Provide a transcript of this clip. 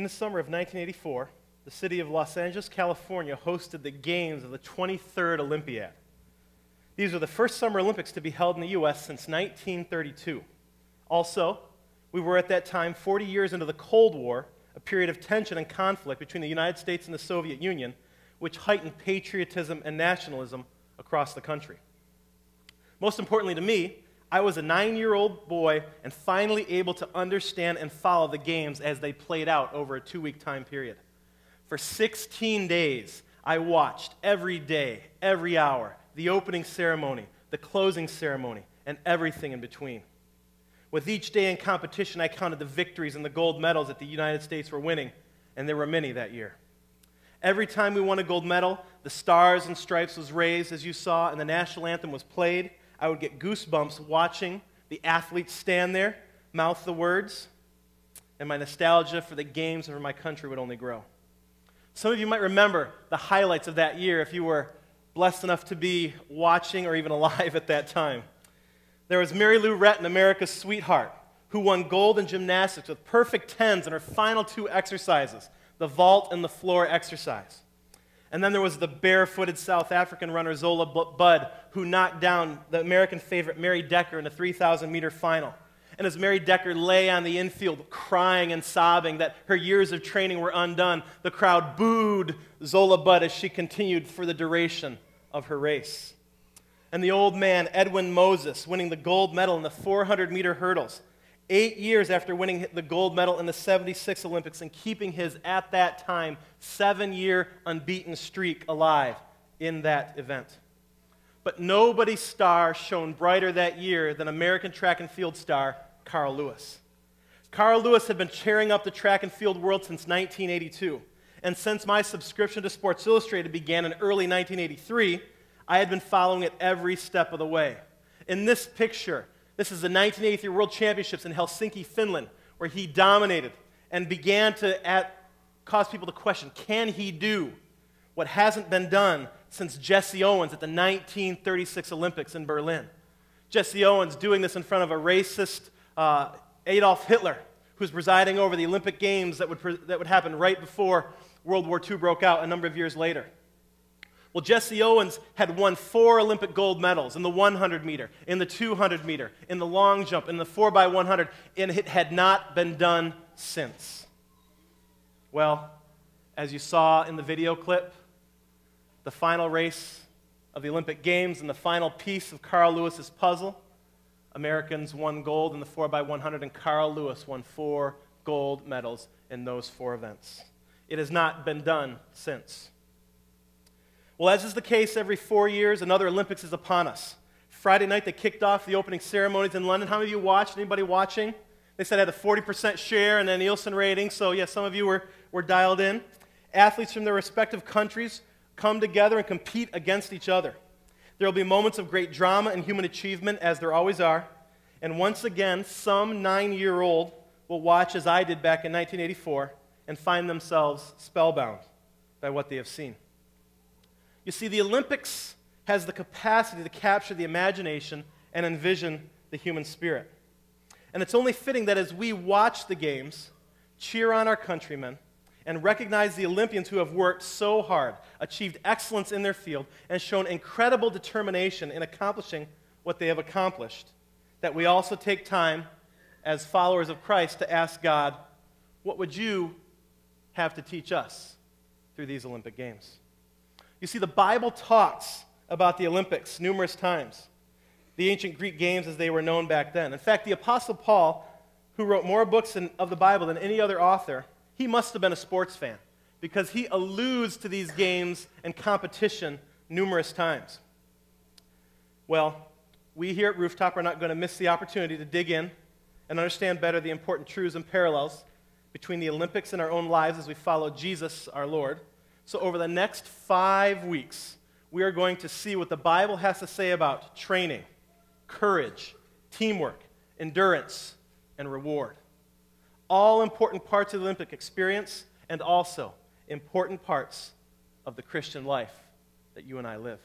the summer of 1984, the city of Los Angeles, California hosted the games of the 23rd Olympiad. These were the first Summer Olympics to be held in the U.S. since 1932. Also, we were at that time 40 years into the Cold War, a period of tension and conflict between the United States and the Soviet Union, which heightened patriotism and nationalism across the country. Most importantly to me, I was a 9-year-old boy and finally able to understand and follow the games as they played out over a 2-week time period. For 16 days, I watched every day, every hour, the opening ceremony, the closing ceremony, and everything in between. With each day in competition, I counted the victories and the gold medals that the United States were winning, and there were many that year. Every time we won a gold medal, the Stars and Stripes was raised, as you saw, and the national anthem was played. I would get goosebumps watching the athletes stand there, mouth the words, and my nostalgia for the games and for my country would only grow. Some of you might remember the highlights of that year if you were blessed enough to be watching or even alive at that time. There was Mary Lou Retton, America's sweetheart, who won gold in gymnastics with perfect tens in her final 2 exercises, the vault and the floor exercise. And then there was the barefooted South African runner Zola Budd, who knocked down the American favorite Mary Decker in the 3,000-meter final. And as Mary Decker lay on the infield crying and sobbing that her years of training were undone, the crowd booed Zola Budd as she continued for the duration of her race. And the old man, Edwin Moses, winning the gold medal in the 400-meter hurdles, 8 years after winning the gold medal in the 76 Olympics and keeping his, at that time, 7-year unbeaten streak alive in that event. But nobody's star shone brighter that year than American track and field star Carl Lewis. Carl Lewis had been cheering up the track and field world since 1982. And since my subscription to Sports Illustrated began in early 1983, I had been following it every step of the way. In this picture, this is the 1983 World Championships in Helsinki, Finland, where he dominated and began to cause people to question, can he do what hasn't been done since Jesse Owens at the 1936 Olympics in Berlin? Jesse Owens doing this in front of a racist Adolf Hitler, who's presiding over the Olympic Games that would happen right before World War II broke out a number of years later. Well, Jesse Owens had won 4 Olympic gold medals in the 100-meter, in the 200-meter, in the long jump, in the 4x100, and it had not been done since. Well, as you saw in the video clip, the final race of the Olympic Games and the final piece of Carl Lewis's puzzle, Americans won gold in the 4x100, and Carl Lewis won 4 gold medals in those 4 events. It has not been done since. Well, as is the case every 4 years, another Olympics is upon us. Friday night, they kicked off the opening ceremonies in London. How many of you watched? Anybody watching? They said it had a 40% share in the Nielsen rating, so yes, some of you were dialed in. Athletes from their respective countries come together and compete against each other. There will be moments of great drama and human achievement, as there always are. And once again, some 9-year-old will watch, as I did back in 1984, and find themselves spellbound by what they have seen. You see, the Olympics has the capacity to capture the imagination and envision the human spirit. And it's only fitting that as we watch the games, cheer on our countrymen, and recognize the Olympians who have worked so hard, achieved excellence in their field, and shown incredible determination in accomplishing what they have accomplished, that we also take time as followers of Christ to ask God, what would you have to teach us through these Olympic Games? You see, the Bible talks about the Olympics numerous times, the ancient Greek games as they were known back then. In fact, the Apostle Paul, who wrote more books of the Bible than any other author, he must have been a sports fan because he alludes to these games and competition numerous times. Well, we here at Rooftop are not going to miss the opportunity to dig in and understand better the important truths and parallels between the Olympics and our own lives as we follow Jesus, our Lord. So over the next 5 weeks, we are going to see what the Bible has to say about training, courage, teamwork, endurance, and reward. All important parts of the Olympic experience and also important parts of the Christian life that you and I live.